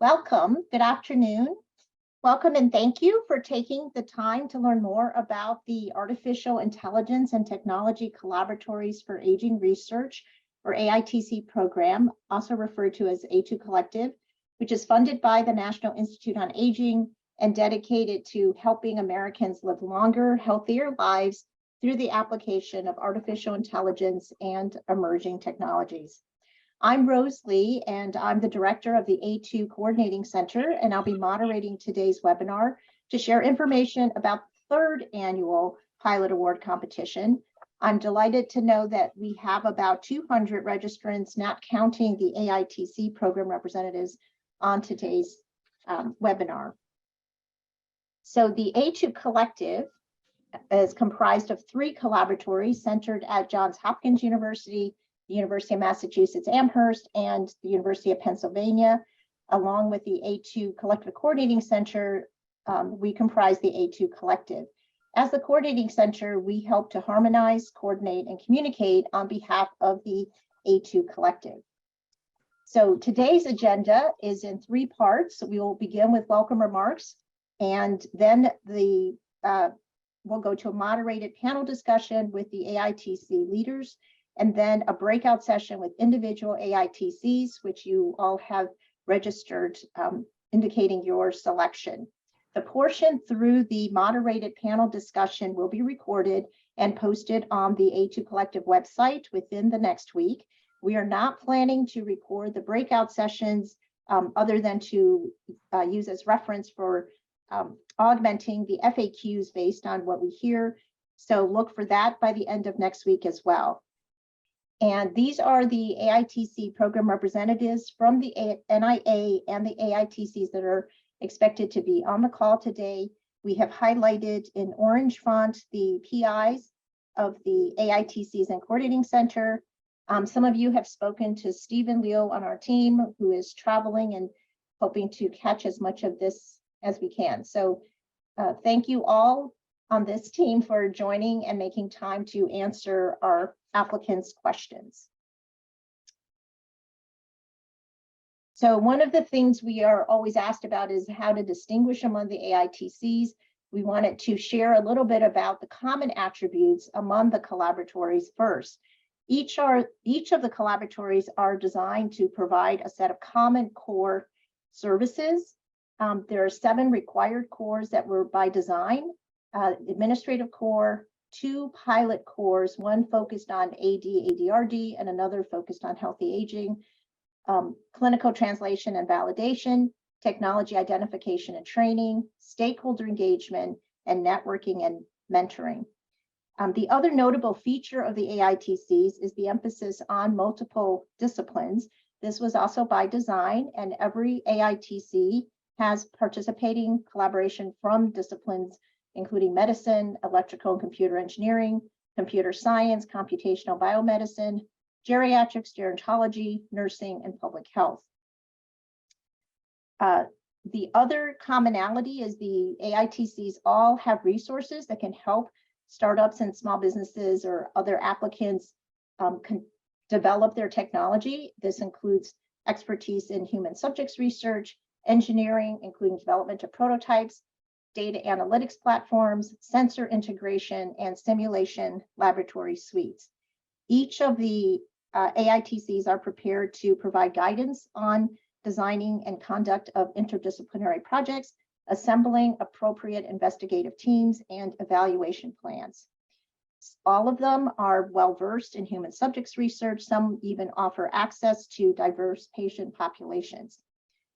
Welcome, good afternoon. Welcome and thank you for taking the time to learn more about the Artificial Intelligence and Technology Collaboratories for Aging Research, or AITC program, also referred to as A2 Collective, which is funded by the National Institute on Aging and dedicated to helping Americans live longer, healthier lives through the application of artificial intelligence and emerging technologies. I'm Rose Lee, and I'm the director of the A2 Coordinating Center, and I'll be moderating today's webinar to share information about the third annual Pilot Award competition. I'm delighted to know that we have about 200 registrants, not counting the AITC program representatives, on today's webinar. So the A2 Collective is comprised of 3 collaboratories centered at Johns Hopkins University, the University of Massachusetts Amherst, and the University of Pennsylvania. Along with the A2 Collective Coordinating Center, we comprise the A2 Collective. As the Coordinating Center, we help to harmonize, coordinate, and communicate on behalf of the A2 Collective. So today's agenda is in 3 parts. We will begin with welcome remarks, and then we'll go to a moderated panel discussion with the AITC leaders, and then a breakout session with individual AITCs, which you all have registered, indicating your selection. The portion through the moderated panel discussion will be recorded and posted on the A2 Collective website within the next week. We are not planning to record the breakout sessions other than to use as reference for augmenting the FAQs based on what we hear. So look for that by the end of next week as well. And these are the AITC program representatives from the NIA and the AITCs that are expected to be on the call today. We have highlighted in orange font the PIs of the AITCs and Coordinating Center. Some of you have spoken to Stephen Leo on our team, who is traveling and hoping to catch as much of this as we can. So thank you all on this team for joining and making time to answer our applicants' questions. So one of the things we are always asked about is how to distinguish among the AITCs. We wanted to share a little bit about the common attributes among the collaboratories first. Each of the collaboratories are designed to provide a set of common core services. There are 7 required cores that were by design. Administrative core, 2 pilot cores, one focused on ADRD and another focused on healthy aging, clinical translation and validation, technology identification and training, stakeholder engagement, and networking and mentoring. The other notable feature of the AITCs is the emphasis on multiple disciplines. This was also by design, and every AITC has participating collaboration from disciplines including medicine, electrical and computer engineering, computer science, computational biomedicine, geriatrics, gerontology, nursing, and public health. The other commonality is the AITCs all have resources that can help startups and small businesses or other applicants develop their technology. This includes expertise in human subjects research, engineering, including development of prototypes, data analytics platforms, sensor integration, and simulation laboratory suites. Each of the AITCs are prepared to provide guidance on designing and conduct of interdisciplinary projects, assembling appropriate investigative teams, and evaluation plans. All of them are well-versed in human subjects research. Some even offer access to diverse patient populations.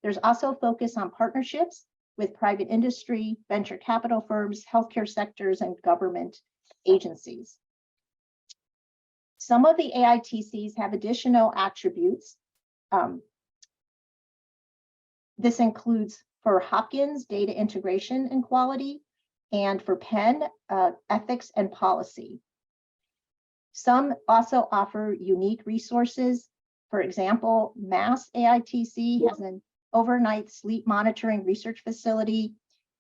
There's also a focus on partnerships with private industry, venture capital firms, healthcare sectors, and government agencies. Some of the AITCs have additional attributes. This includes for Hopkins, data integration and quality, and for Penn, ethics and policy. Some also offer unique resources. For example, Mass AITC has an overnight sleep monitoring research facility,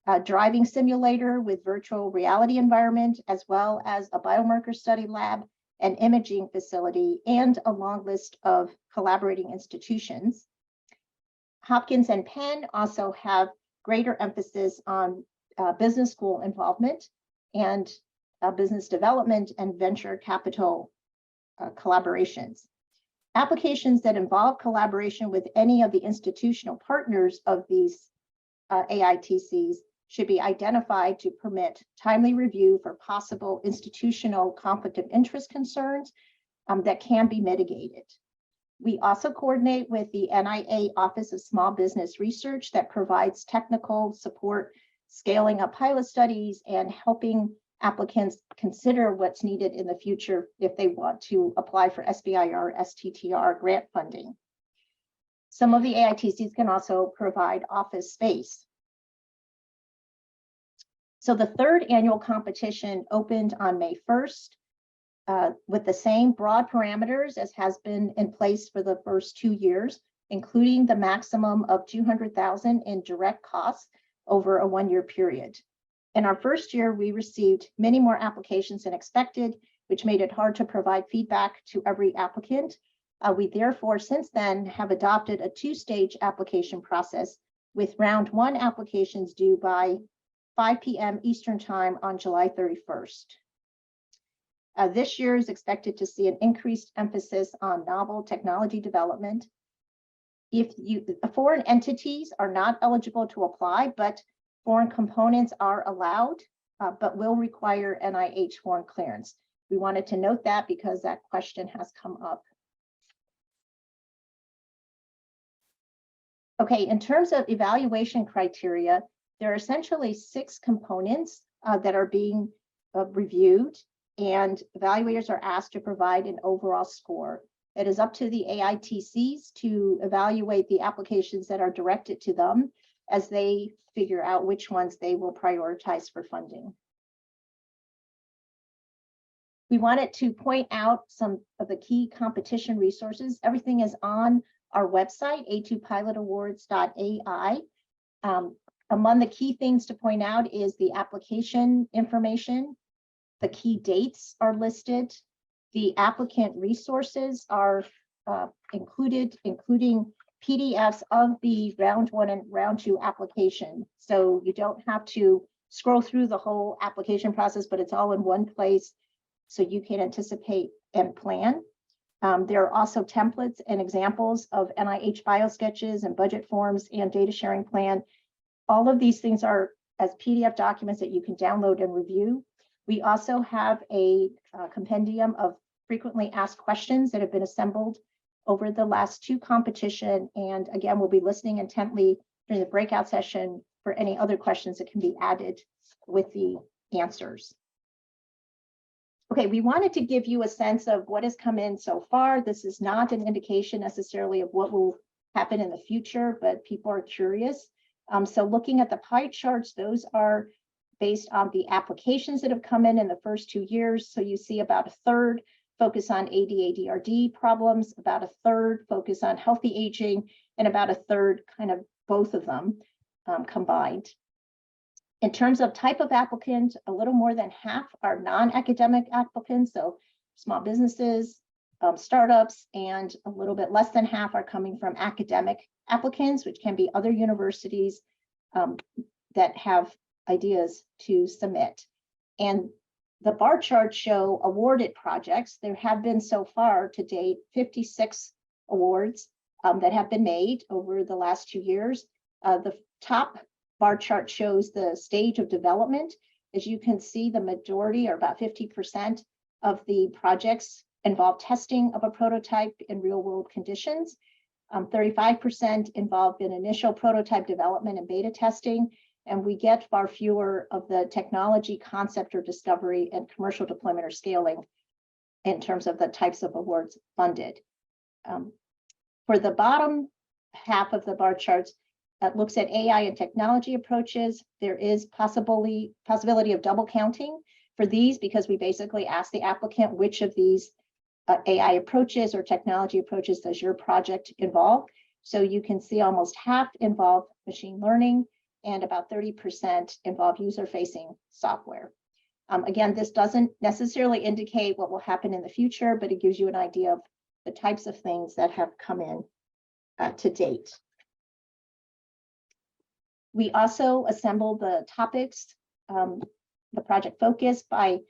a driving simulator with virtual reality environment, as well as a biomarker study lab, an imaging facility, and a long list of collaborating institutions. Hopkins and Penn also have greater emphasis on business school involvement and business development and venture capital collaborations. Applications that involve collaboration with any of the institutional partners of these AITCs should be identified to permit timely review for possible institutional conflict of interest concerns that can be mitigated. We also coordinate with the NIA Office of Small Business Research that provides technical support, scaling up pilot studies, and helping applicants consider what's needed in the future if they want to apply for SBIR or STTR grant funding. Some of the AITCs can also provide office space. So the third annual competition opened on May 1st with the same broad parameters as has been in place for the first 2 years, including the maximum of $200,000 in direct costs over a 1-year period. In our first year, we received many more applications than expected, which made it hard to provide feedback to every applicant. We therefore, since then, have adopted a 2-stage application process with round 1 applications due by 5 p.m. Eastern Time on July 31st. This year is expected to see an increased emphasis on novel technology development. Foreign entities are not eligible to apply, but foreign components are allowed, but will require NIH foreign clearance. We wanted to note that because that question has come up. Okay, in terms of evaluation criteria, there are essentially 6 components that are being reviewed, and evaluators are asked to provide an overall score. It is up to the AITCs to evaluate the applications that are directed to them as they figure out which ones they will prioritize for funding. We wanted to point out some of the key competition resources. Everything is on our website, a2pilotawards.ai. Among the key things to point out is the application information. The key dates are listed. The applicant resources are included, including PDFs of the round 1 and round 2 application. So you don't have to scroll through the whole application process, but it's all in one place so you can anticipate and plan. There are also templates and examples of NIH biosketches and budget forms and data sharing plan. All of these things are as PDF documents that you can download and review. We also have a compendium of frequently asked questions that have been assembled over the last 2 competitions. And again, we'll be listening intently during the breakout session for any other questions that can be added with the answers. Okay, we wanted to give you a sense of what has come in so far. This is not an indication necessarily of what will happen in the future, but people are curious. So looking at the pie charts, those are based on the applications that have come in the first 2 years. So you see about a third focus on ADRD problems, about a third focus on healthy aging, and about a third kind of both of them combined. In terms of type of applicant, a little more than half are non-academic applicants, so small businesses, startups, and a little bit less than half are coming from academic applicants, which can be other universities that have ideas to submit. And the bar charts show awarded projects. There have been so far to date 56 awards that have been made over the last 2 years. The top bar chart shows the stage of development. As you can see, the majority, or about 50% of the projects, involve testing of a prototype in real world conditions. 35% involved in initial prototype development and beta testing, and we get far fewer of the technology concept or discovery and commercial deployment or scaling in terms of the types of awards funded. For the bottom half of the bar charts, that looks at AI and technology approaches. There is possibility of double counting for these because we basically ask the applicant which of these AI approaches or technology approaches does your project involve. So you can see almost half involve machine learning and about 30% involve user-facing software. Again, this doesn't necessarily indicate what will happen in the future, but it gives you an idea of the types of things that have come in to date. We also assemble the topics, the project focus by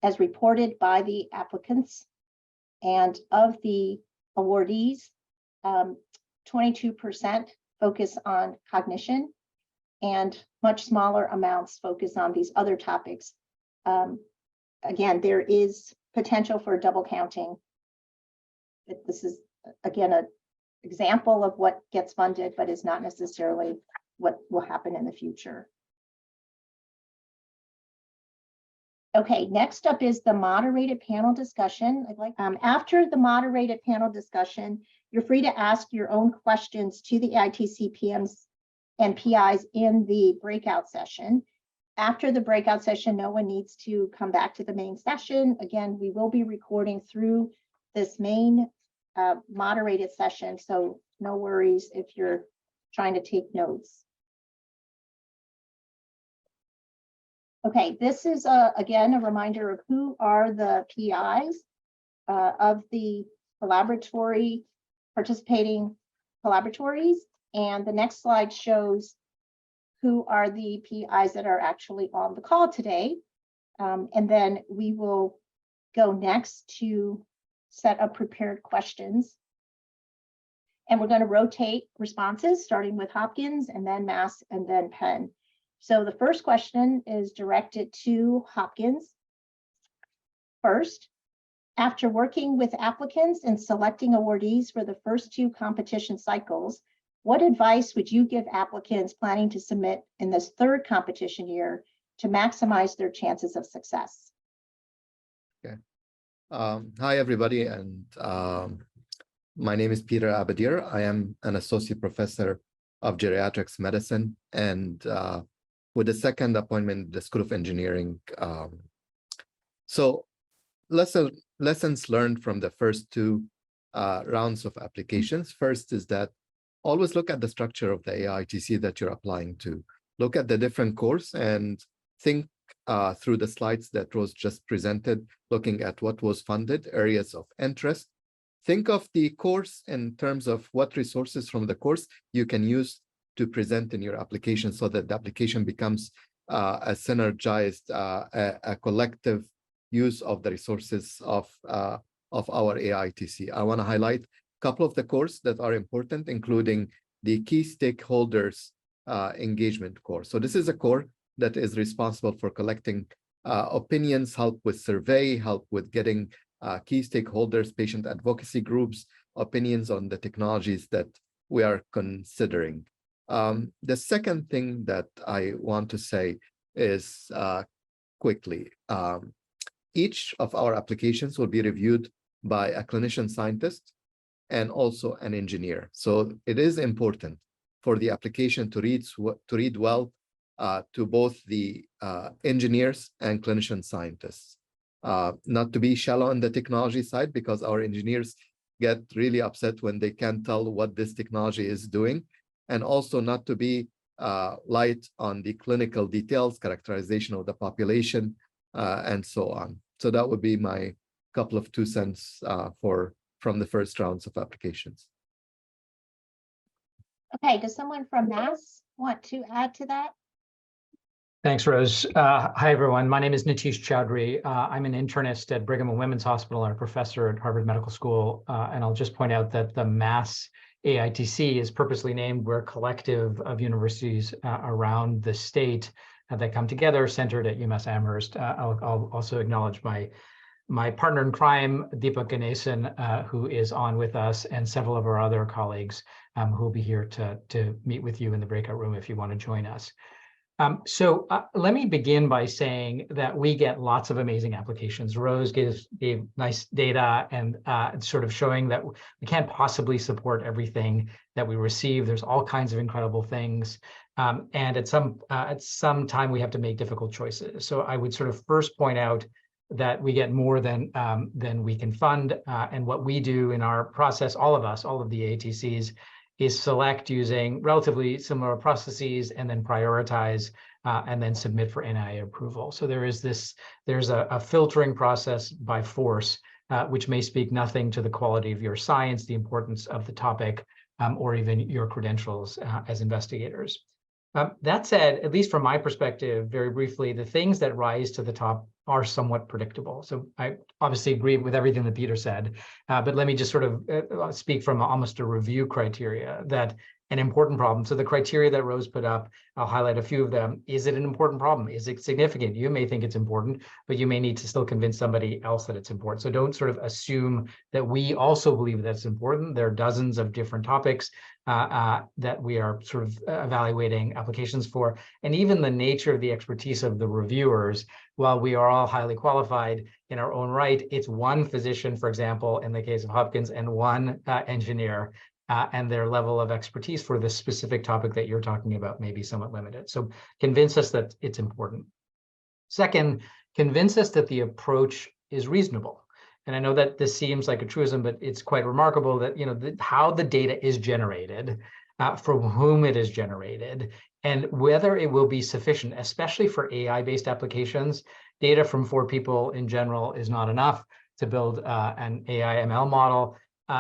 as reported by the applicants. And of the awardees, 22% focus on cognition, and much smaller amounts focus on these other topics. Again, there is potential for double counting. This is, again, an example of what gets funded, but is not necessarily what will happen in the future. Okay, next up is the moderated panel discussion. After the moderated panel discussion, you're free to ask your own questions to the AITC PMs and PIs in the breakout session. After the breakout session, no one needs to come back to the main session. Again, we will be recording through this main moderated session, so no worries if you're trying to take notes. Okay, this is again a reminder of who are the PIs of the participating collaboratories, and the next slide shows who are the PIs that are actually on the call today. And then we will go next to set up prepared questions. And we're going to rotate responses, starting with Hopkins and then Mass and then Penn. So the first question is directed to Hopkins. First, after working with applicants and selecting awardees for the first 2 competition cycles, what advice would you give applicants planning to submit in this 3rd competition year to maximize their chances of success? Okay. Hi, everybody, and my name is Peter Abadir. I am an associate professor of geriatrics medicine and with a 2nd appointment in the School of Engineering. So lessons learned from the first 2 rounds of applications. First is that always look at the structure of the AITC that you're applying to. Look at the different course and think through the slides that Rose just presented, looking at what was funded, areas of interest. Think of the course in terms of what resources from the course you can use to present in your application so that the application becomes a synergized, a collective use of the resources of our AITC. I want to highlight a couple of the courses that are important, including the key stakeholders engagement course. So this is a core that is responsible for collecting opinions, help with survey, help with getting key stakeholders, patient advocacy groups, opinions on the technologies that we are considering. The second thing that I want to say is quickly, each of our applications will be reviewed by a clinician scientist and also an engineer. So it is important for the application to read well to both the engineers and clinician scientists. Not to be shallow on the technology side, because our engineers get really upset when they can't tell what this technology is doing, and also not to be light on the clinical details, characterization of the population, and so on. So that would be my couple of 2 cents from the first rounds of applications. Okay, does someone from Mass want to add to that? Thanks, Rose. Hi, everyone. My name is Nitish Chowdhury. I'm an internist at Brigham and Women's Hospital and a professor at Harvard Medical School. And I'll just point out that the Mass AITC is purposely named. We're a collective of universities around the state that come together, centered at UMass Amherst. I'll also acknowledge my partner in crime, Deepak Ganesan, who is on with us, and several of our other colleagues who will be here to meet with you in the breakout room if you want to join us. So let me begin by saying that we get lots of amazing applications. Rose gave nice data and sort of showing that we can't possibly support everything that we receive. There's all kinds of incredible things. And at some time we have to make difficult choices. So I would sort of first point out that we get more than we can fund. And what we do in our process, all of the ATCs, is select using relatively similar processes and then prioritize and then submit for NIA approval. So there's a filtering process by force, which may speak nothing to the quality of your science, the importance of the topic, or even your credentials as investigators. That said, at least from my perspective, very briefly, the things that rise to the top are somewhat predictable. So I obviously agree with everything that Peter said, but let me just sort of speak from almost a review criteria that an important problem. So the criteria that Rose put up, I'll highlight a few of them. Is it an important problem? Is it significant? You may think it's important, but you may need to still convince somebody else that it's important. So don't sort of assume that we also believe that's important. There are dozens of different topics that we are sort of evaluating applications for. And even the nature of the expertise of the reviewers, while we are all highly qualified in our own right, it's one physician, for example, in the case of Hopkins, and one engineer, and their level of expertise for the specific topic that you're talking about may be somewhat limited. So convince us that it's important. Second, convince us that the approach is reasonable. And I know that this seems like a truism, but it's quite remarkable that, how the data is generated, from whom it is generated, and whether it will be sufficient, especially for AI-based applications. Data from 4 people in general is not enough to build an AI/ML model.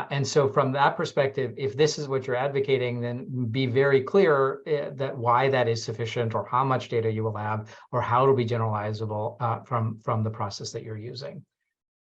And so from that perspective, if this is what you're advocating, then be very clear that why that is sufficient, or how much data you will have, or how it'll be generalizable from the process that you're using.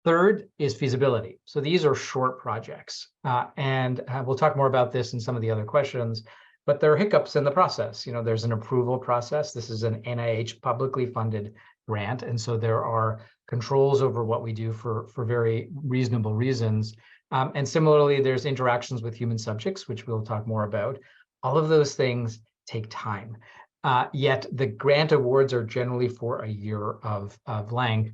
Third is feasibility. So these are short projects, and we'll talk more about this in some of the other questions, but there are hiccups in the process. There's an approval process. This is an NIH publicly funded grant, and so there are controls over what we do for very reasonable reasons. And similarly, there's interactions with human subjects, which we'll talk more about. All of those things take time, yet the grant awards are generally for a year of length.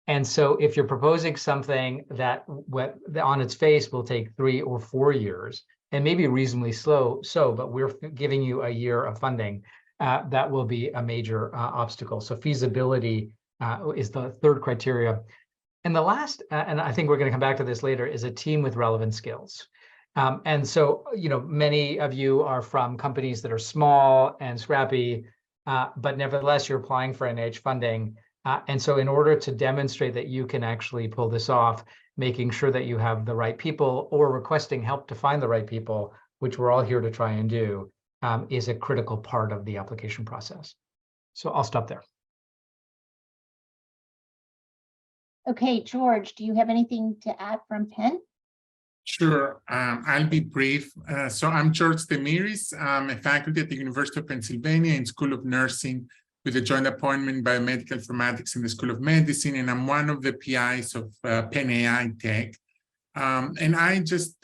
And so if you're proposing something that on its face will take 3 or 4 years, and maybe reasonably slow, but we're giving you a year of funding, that will be a major obstacle. So feasibility is the third criteria. And the last, and I think we're going to come back to this later, is a team with relevant skills. And so, many of you are from companies that are small and scrappy, but nevertheless, you're applying for NIH funding. And so in order to demonstrate that you can actually pull this off, making sure that you have the right people, or requesting help to find the right people, which we're all here to try and do, is a critical part of the application process. So I'll stop there. Okay, George, do you have anything to add from Penn? Sure, I'll be brief. So I'm George Demiris. I'm a faculty at the University of Pennsylvania in School of Nursing, with a joint appointment in biomedical informatics in the School of Medicine, and I'm one of the PIs of Penn AI Tech. And I just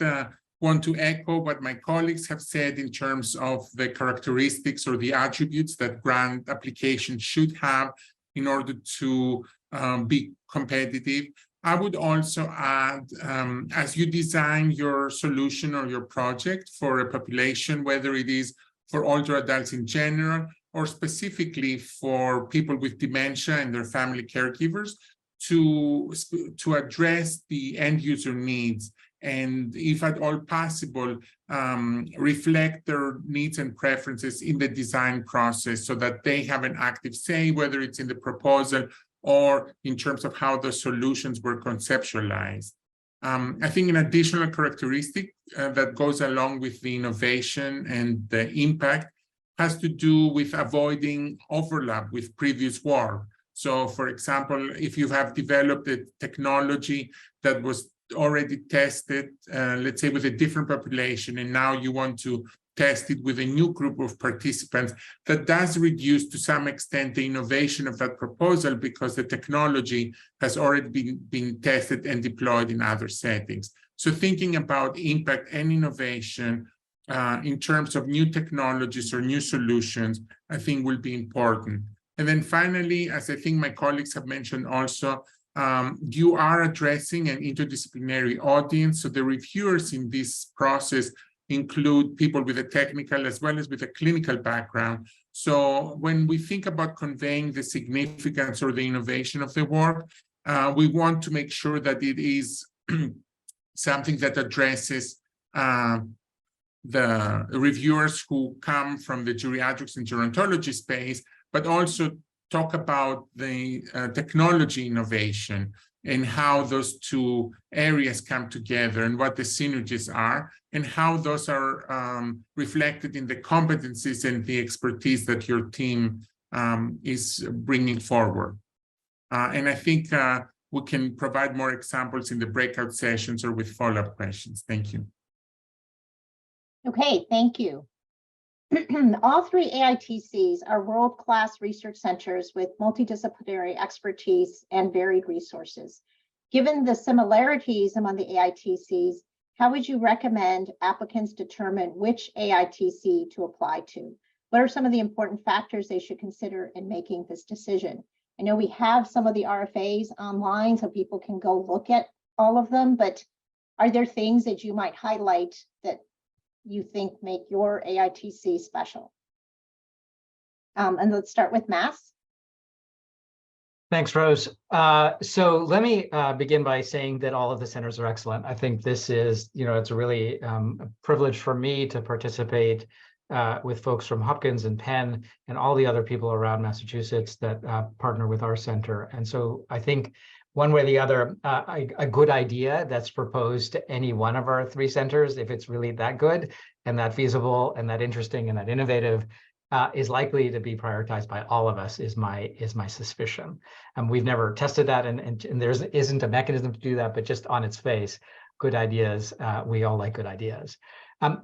want to echo what my colleagues have said in terms of the characteristics or the attributes that grant applications should have in order to be competitive. I would also add, as you design your solution or your project for a population, whether it is for older adults in general, or specifically for people with dementia and their family caregivers, to address the end user needs, and if at all possible, reflect their needs and preferences in the design process so that they have an active say, whether it's in the proposal or in terms of how the solutions were conceptualized. I think an additional characteristic that goes along with the innovation and the impact has to do with avoiding overlap with previous work. So, for example, if you have developed a technology that was already tested, let's say with a different population, and now you want to test it with a new group of participants, that does reduce to some extent the innovation of that proposal, because the technology has already been tested and deployed in other settings. So thinking about impact and innovation in terms of new technologies or new solutions, I think will be important. And then finally, as I think my colleagues have mentioned also, you are addressing an interdisciplinary audience. So the reviewers in this process include people with a technical as well as with a clinical background. So when we think about conveying the significance or the innovation of the work, we want to make sure that it is something that addresses the reviewers who come from the geriatrics and gerontology space, but also talk about the technology innovation. and how those two areas come together and what the synergies are, and how those are reflected in the competencies and the expertise that your team is bringing forward. And I think we can provide more examples in the breakout sessions or with follow-up questions. Thank you. Okay, thank you. All three AITCs are world-class research centers with multidisciplinary expertise and varied resources. Given the similarities among the AITCs, how would you recommend applicants determine which AITC to apply to? What are some of the important factors they should consider in making this decision? I know we have some of the RFAs online so people can go look at all of them, but are there things that you might highlight that you think make your AITC special? And let's start with Mass. Thanks, Rose. So let me begin by saying that all of the centers are excellent. I think this is, it's a really a privilege for me to participate with folks from Hopkins and Penn and all the other people around Massachusetts that partner with our center. And so I think one way or the other, a good idea that's proposed to any one of our three centers, if it's really that good and that feasible and that interesting and that innovative, is likely to be prioritized by all of us, is my suspicion. We've never tested that, and there isn't a mechanism to do that, but just on its face, good ideas, we all like good ideas.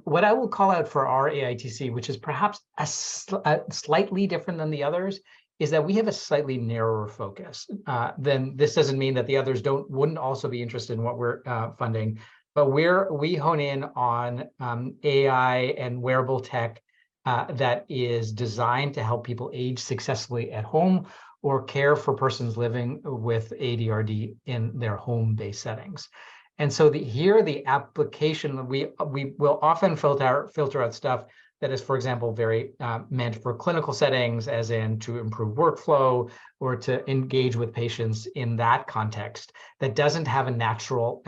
What I will call out for our AITC, which is perhaps slightly different than the others, is that we have a slightly narrower focus. Then this doesn't mean that the others wouldn't also be interested in what we're funding, but we hone in on AI and wearable tech that is designed to help people age successfully at home or care for persons living with ADRD in their home-based settings. And so here the application, we will often filter out stuff that is, for example, very meant for clinical settings, as in to improve workflow or to engage with patients in that context that doesn't have a natural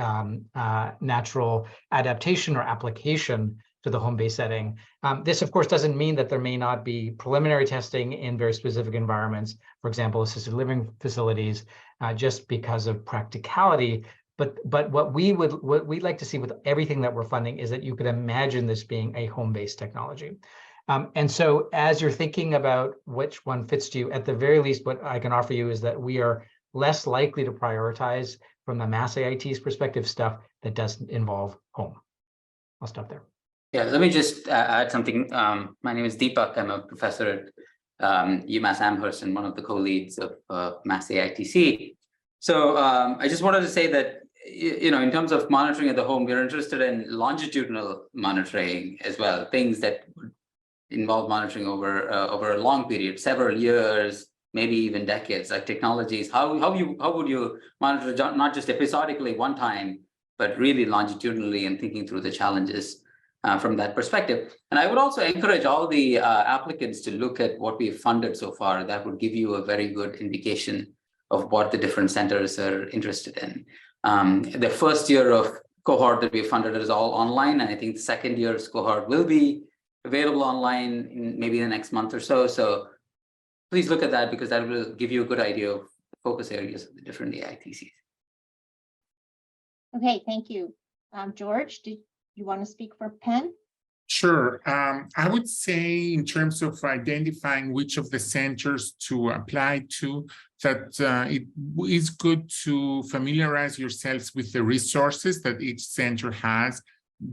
adaptation or application to the home-based setting. This, of course, doesn't mean that there may not be preliminary testing in very specific environments, for example, assisted living facilities, just because of practicality. But what we'd like to see with everything that we're funding is that you could imagine this being a home-based technology. And so as you're thinking about which one fits to you, at the very least, what I can offer you is that we are less likely to prioritize from the Mass AIT's perspective stuff that doesn't involve home. I'll stop there. Yeah, let me just add something. My name is Deepak. I'm a professor at UMass Amherst and one of the co-leads of Mass AITC. So I just wanted to say that, in terms of monitoring at the home, we're interested in longitudinal monitoring as well, things that would involve monitoring over a long period, several years, maybe even decades, like technologies. How would you monitor not just episodically one time, but really longitudinally and thinking through the challenges from that perspective. And I would also encourage all the applicants to look at what we've funded so far. That would give you a very good indication of what the different centers are interested in. The first year of cohort that we funded is all online, and I think the second year's cohort will be available online in maybe the next month or so. So please look at that, because that will give you a good idea of the focus areas of the different AITCs. Okay, thank you. George, did you want to speak for Penn? Sure. I would say in terms of identifying which of the centers to apply to, that it is good to familiarize yourselves with the resources that each center has.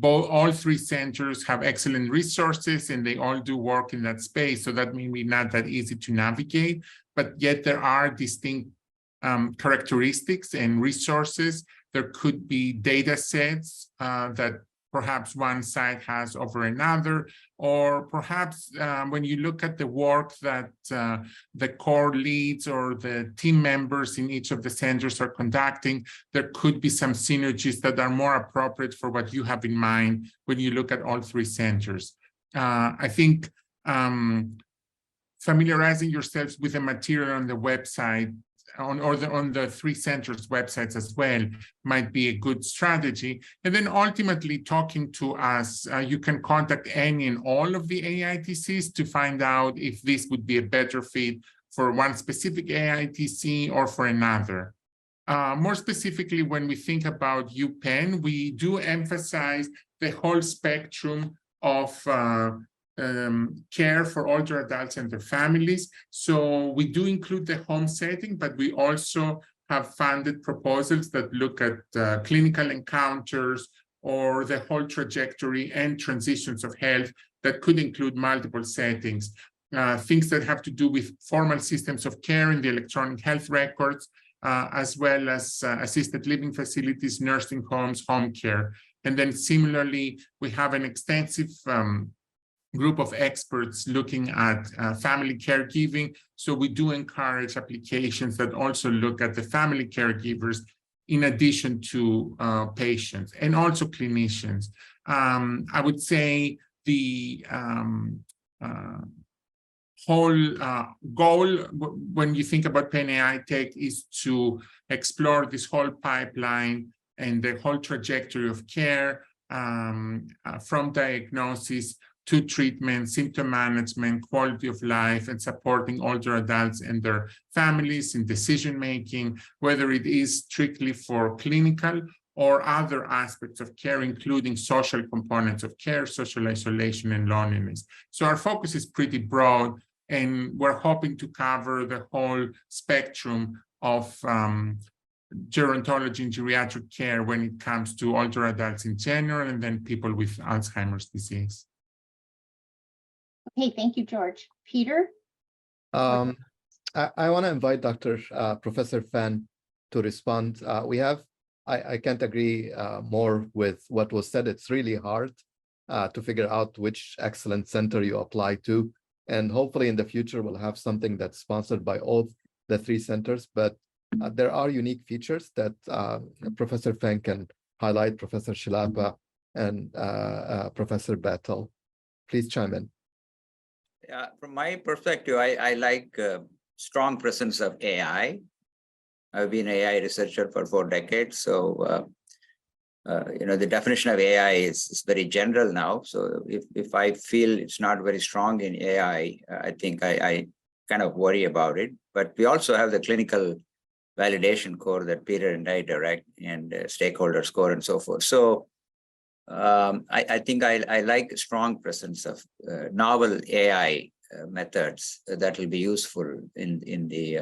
All three centers have excellent resources and they all do work in that space. So that may be not that easy to navigate, but yet there are distinct characteristics and resources. There could be data sets that perhaps one site has over another, or perhaps when you look at the work that the core leads or the team members in each of the centers are conducting, there could be some synergies that are more appropriate for what you have in mind when you look at all three centers. I think familiarizing yourselves with the material on the website on the three centers' websites as well might be a good strategy. And then ultimately talking to us, you can contact any and all of the AITCs to find out if this would be a better fit for one specific AITC or for another. More specifically, when we think about UPenn, we do emphasize the whole spectrum of care for older adults and their families. So we do include the home setting, but we also have funded proposals that look at clinical encounters or the whole trajectory and transitions of health that could include multiple settings. Things that have to do with formal systems of care in the electronic health records, as well as assisted living facilities, nursing homes, home care. And then similarly, we have an extensive group of experts looking at family caregiving. So we do encourage applications that also look at the family caregivers in addition to patients and also clinicians. I would say the whole goal when you think about Penn AI Tech is to explore this whole pipeline and the whole trajectory of care from diagnosis to treatment, symptom management, quality of life, and supporting older adults and their families in decision-making, whether it is strictly for clinical or other aspects of care, including social components of care, social isolation, and loneliness. So our focus is pretty broad, and we're hoping to cover the whole spectrum of gerontology and geriatric care when it comes to older adults in general, and then people with Alzheimer's disease. Okay, thank you, George. Peter? I want to invite Professor Fan to respond. I can't agree more with what was said. It's really hard to figure out which excellent center you apply to. And hopefully in the future, we'll have something that's sponsored by all the three centers. But there are unique features that Professor Fan can highlight, Professor Shilapa and Professor Battle. Please chime in. From my perspective, I like strong presence of AI. I've been an AI researcher for 4 decades. So, the definition of AI is very general now. So if I feel it's not very strong in AI, I think I kind of worry about it. But we also have the clinical validation core that Peter and I direct, and stakeholder score and so forth. So I think I like a strong presence of novel AI methods that will be useful in the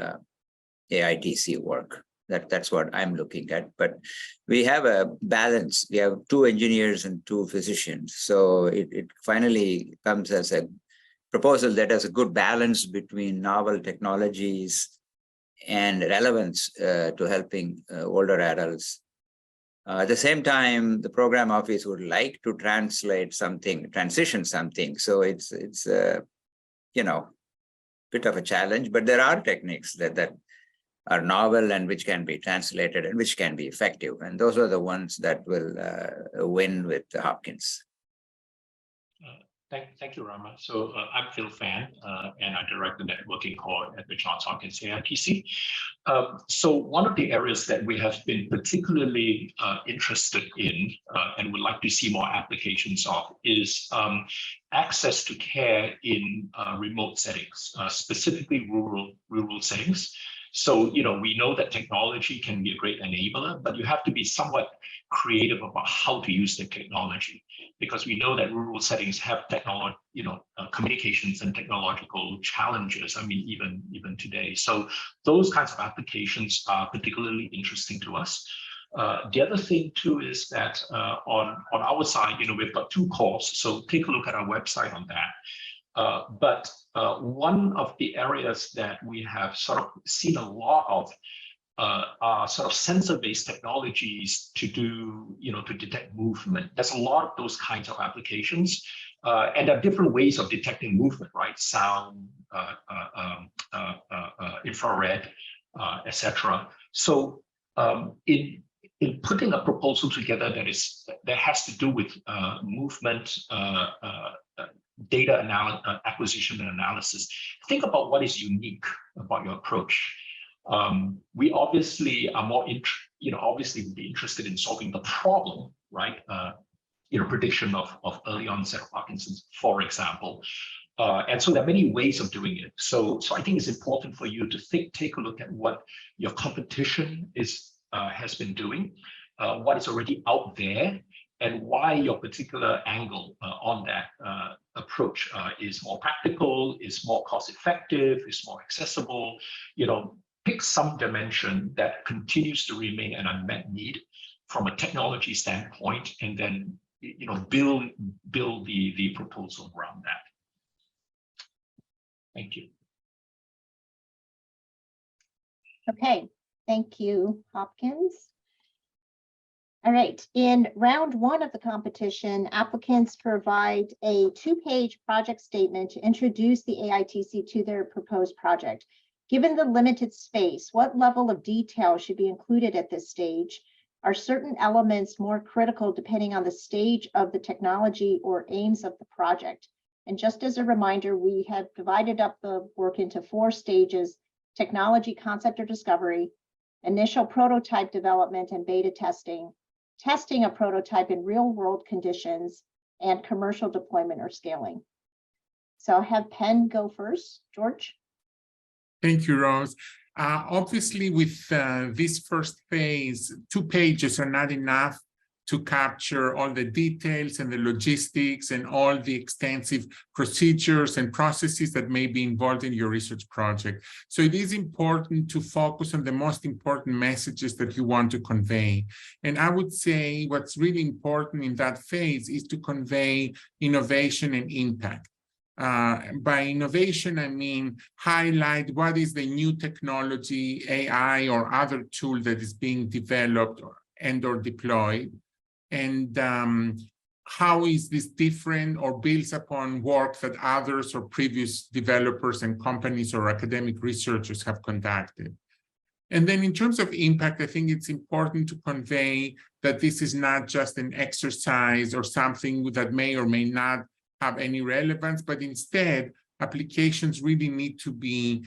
AITC work. That's what I'm looking at. But we have a balance. We have 2 engineers and 2 physicians. So it finally comes as a proposal that has a good balance between novel technologies and relevance to helping older adults. At the same time, the program office would like to transition something. So it's bit of a challenge, but there are techniques that are novel and which can be translated and which can be effective. And those are the ones that will win with Hopkins. Thank you, Rama. So I'm Phil Fan, and I direct the networking core at the Johns Hopkins AITC. So one of the areas that we have been particularly interested in and would like to see more applications of is access to care in remote settings, specifically rural settings. So, we know that technology can be a great enabler, but you have to be somewhat creative about how to use the technology, because we know that rural settings have technology, communications and technological challenges. I mean, even today. So those kinds of applications are particularly interesting to us. The other thing too is that on our side, we've got 2 cores. So take a look at our website on that. But one of the areas that we have sort of seen a lot of are sort of sensor-based technologies to do, to detect movement. There's a lot of those kinds of applications, and there are different ways of detecting movement, right? Sound, infrared, etc. So in putting a proposal together that has to do with movement, data acquisition and analysis, think about what is unique about your approach. We obviously are more, obviously would be interested in solving the problem, right? Prediction of early onset of Parkinson's, for example. And so there are many ways of doing it. So I think it's important for you to take a look at what your competition is has been doing, what is already out there, and why your particular angle on that approach is more practical, is more cost-effective, is more accessible. Pick some dimension that continues to remain an unmet need from a technology standpoint, and then build the proposal around that. Thank you. Okay, thank you, Hopkins. All right, in round one of the competition, applicants provide a 2-page project statement to introduce the AITC to their proposed project. Given the limited space, what level of detail should be included at this stage? Are certain elements more critical depending on the stage of the technology or aims of the project? And just as a reminder, we have divided up the work into 4 stages: technology concept or discovery, initial prototype development and beta testing, testing a prototype in real-world conditions, and commercial deployment or scaling. So I'll have Penn go first. George? Thank you, Rose. Obviously, with this first phase, 2 pages are not enough to capture all the details and the logistics and all the extensive procedures and processes that may be involved in your research project. So it is important to focus on the most important messages that you want to convey. And I would say what's really important in that phase is to convey innovation and impact. By innovation, I mean highlight what is the new technology, AI, or other tool that is being developed or deployed, and how is this different or builds upon work that others or previous developers and companies or academic researchers have conducted. And then in terms of impact, I think it's important to convey that this is not just an exercise or something that may or may not have any relevance, but instead applications really need to be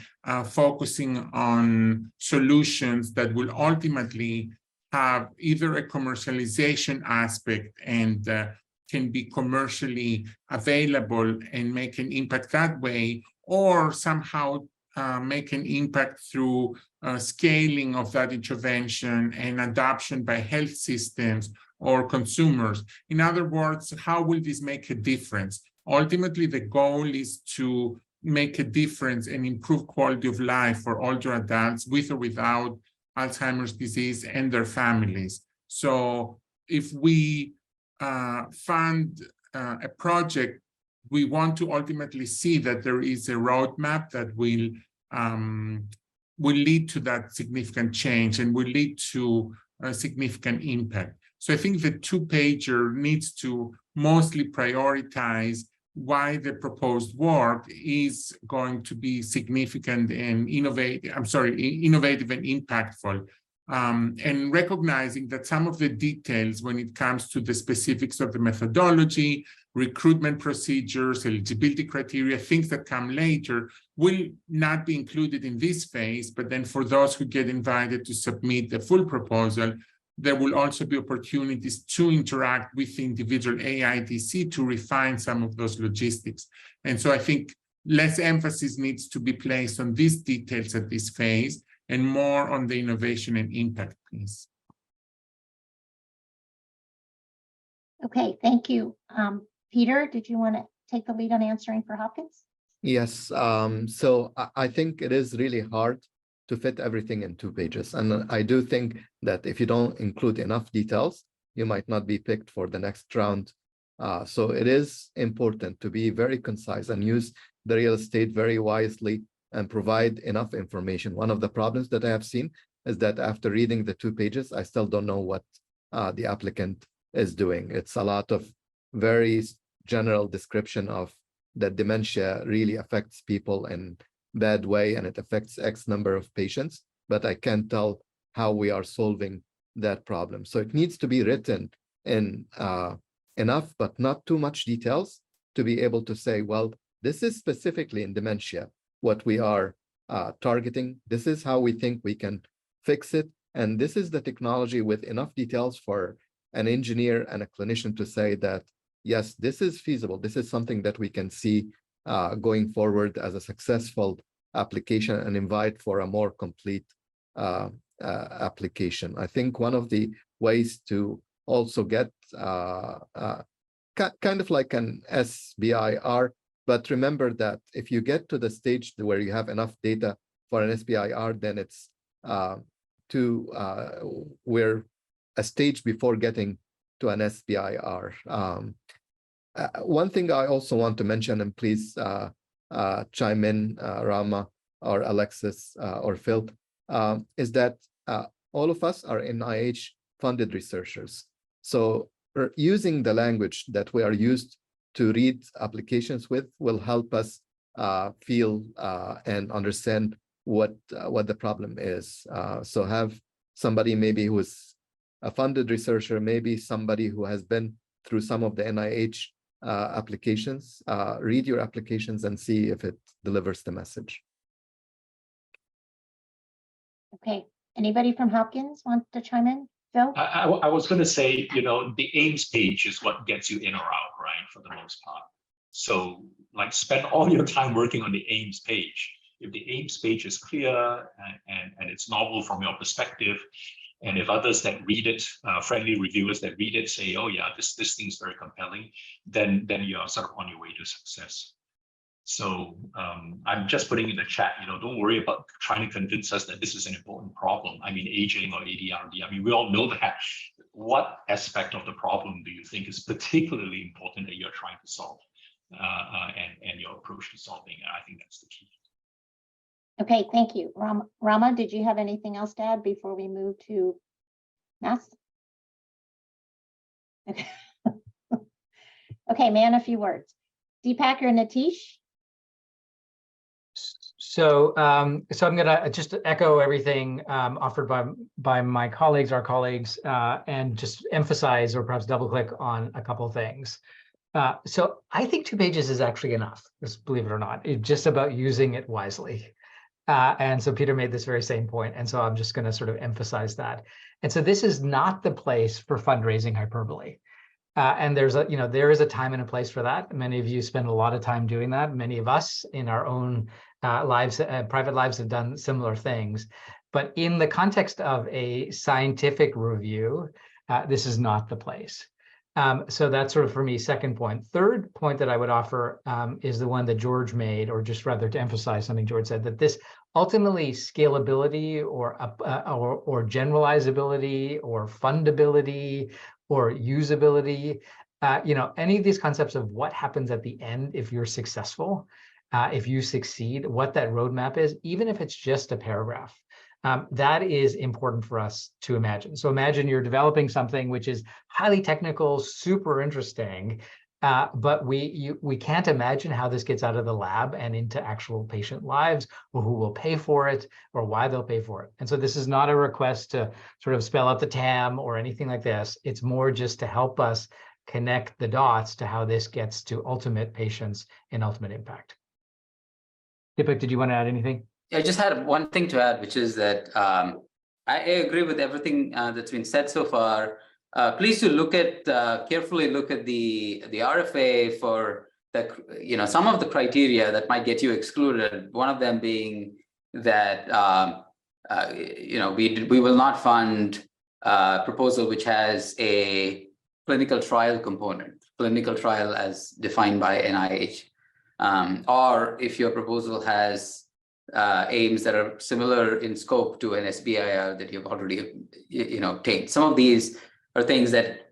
focusing on solutions that will ultimately have either a commercialization aspect and can be commercially available and make an impact that way, or somehow make an impact through scaling of that intervention and adoption by health systems or consumers. In other words, how will this make a difference? Ultimately, the goal is to make a difference and improve quality of life for older adults with or without Alzheimer's disease and their families. So if we fund a project, we want to ultimately see that there is a roadmap that will lead to that significant change and will lead to a significant impact. So I think the 2-pager needs to mostly prioritize why the proposed work is going to be significant and innovative and impactful, and recognizing that some of the details when it comes to the specifics of the methodology, recruitment procedures, eligibility criteria, things that come later, will not be included in this phase, but then for those who get invited to submit the full proposal, there will also be opportunities to interact with the individual AITC to refine some of those logistics. And so I think less emphasis needs to be placed on these details at this phase and more on the innovation and impact piece. Okay, thank you. Peter, did you want to take the lead on answering for Hopkins? Yes, so I think it is really hard to fit everything in 2 pages. And I do think that if you don't include enough details, you might not be picked for the next round. So it is important to be very concise and use the real estate very wisely and provide enough information. One of the problems that I have seen is that after reading the 2 pages, I still don't know what the applicant is doing. It's a lot of very general description of that dementia really affects people in bad way and it affects X number of patients, but I can't tell how we are solving that problem. So it needs to be written in enough, but not too much details to be able to say, well, this is specifically in dementia, what we are targeting. This is how we think we can fix it. And this is the technology with enough details for an engineer and a clinician to say that, yes, this is feasible. This is something that we can see going forward as a successful application and invite for a more complete application. I think one of the ways to also get kind of like an SBIR, but remember that if you get to the stage where you have enough data for an SBIR, then it's we're a stage before getting to an SBIR. One thing I also want to mention, and please chime in, Rama or Alexis or Phil, is that all of us are NIH-funded researchers. So using the language that we are used to read applications with will help us feel and understand what the problem is. So have somebody maybe who is a funded researcher, maybe somebody who has been through some of the NIH applications, read your applications and see if it delivers the message. Okay, anybody from Hopkins want to chime in? Phil? I was going to say, the aims page is what gets you in or out, right, for the most part. So like spend all your time working on the aims page. If the aims page is clear and it's novel from your perspective, and if others that read it, friendly reviewers that read it say, oh yeah, this thing is very compelling, then you're sort of on your way to success. So I'm just putting in the chat, don't worry about trying to convince us that this is an important problem. I mean, aging or ADRD. I mean, we all know that. What aspect of the problem do you think is particularly important that you're trying to solve, and your approach to solving it? I think that's the key. Okay, thank you. Rama, did you have anything else to add before we move to math? Okay, okay, man, a few words. Deepak or Nitish? So, so I'm going to just echo everything offered by my colleagues, our colleagues, and just emphasize or perhaps double click on a couple of things. So I think 2 pages is actually enough, just believe it or not. It's just about using it wisely. And so Peter made this very same point, and so I'm just going to sort of emphasize that. And so this is not the place for fundraising hyperbole. And there's a, there is a time and a place for that. Many of you spend a lot of time doing that. Many of us in our own lives, private lives, have done similar things. But in the context of a scientific review, this is not the place. So that's sort of, for me, second point. Third point that I would offer is the one that George made, or just rather to emphasize something George said, that this ultimately scalability or generalizability or fundability or usability, any of these concepts of what happens at the end if you're successful, if you succeed, what that roadmap is, even if it's just a paragraph. That is important for us to imagine. So imagine you're developing something which is highly technical, super interesting, but we can't imagine how this gets out of the lab and into actual patient lives, or who will pay for it, or why they'll pay for it. And so this is not a request to sort of spell out the TAM or anything like this. It's more just to help us connect the dots to how this gets to ultimate patients and ultimate impact. Deepak, did you want to add anything? I just had one thing to add, which is that I agree with everything that's been said so far. Please do carefully look at the RFA for the some of the criteria that might get you excluded. One of them being that we will not fund a proposal which has a clinical trial component, clinical trial as defined by NIH, or if your proposal has aims that are similar in scope to an SBIR that you've already obtained. Some of these are things that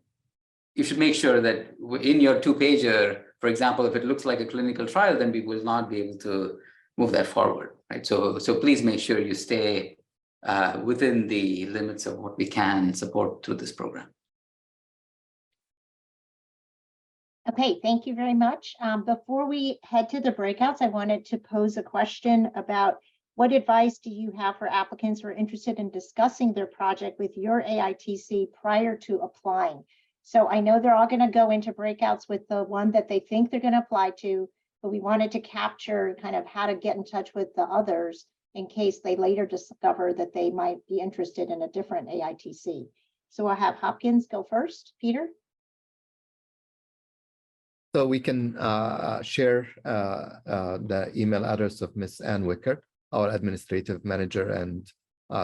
you should make sure that in your 2-pager, for example, if it looks like a clinical trial, then we will not be able to move that forward, right? So please make sure you stay within the limits of what we can support through this program. Okay, thank you very much. Before we head to the breakouts, I wanted to pose a question about what advice do you have for applicants who are interested in discussing their project with your AITC prior to applying? So I know they're all going to go into breakouts with the one that they think they're going to apply to, but we wanted to capture kind of how to get in touch with the others in case they later discover that they might be interested in a different AITC. So I'll have Hopkins go first. Peter? So we can share the email address of Ms. Ann Wicker, our administrative manager, and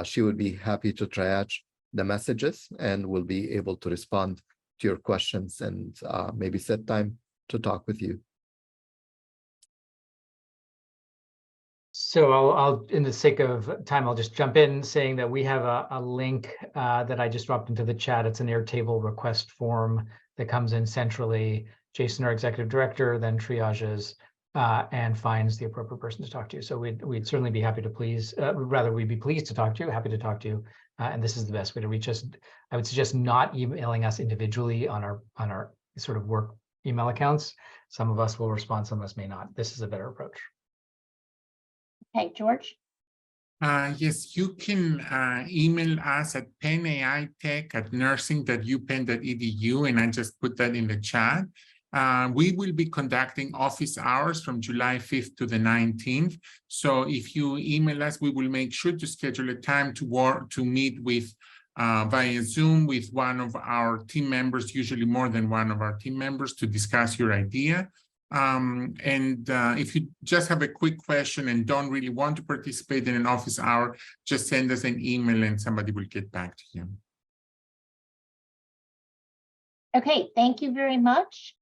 She would be happy to triage the messages and will be able to respond to your questions and maybe set time to talk with you. So I'll, in the sake of time, I'll just jump in saying that we have a link that I just dropped into the chat. It's an Airtable request form that comes in centrally. Jason, our executive director, then triages and finds the appropriate person to talk to. So we'd certainly be happy to we'd be pleased to talk to you, happy to talk to you. And this is the best way to reach us. I would suggest not emailing us individually on our sort of work email accounts. Some of us will respond, some of us may not. This is a better approach. Okay, George? Yes, you can email us at penAItech@nursing.upenn.edu, and I just put that in the chat. We will be conducting office hours from July 5th to the 19th. So if you email us, we will make sure to schedule a time to meet with via Zoom with one of our team members, usually more than one of our team members, to discuss your idea. If you just have a quick question and don't really want to participate in an office hour, just send us an email and somebody will get back to you. Okay, thank you very much.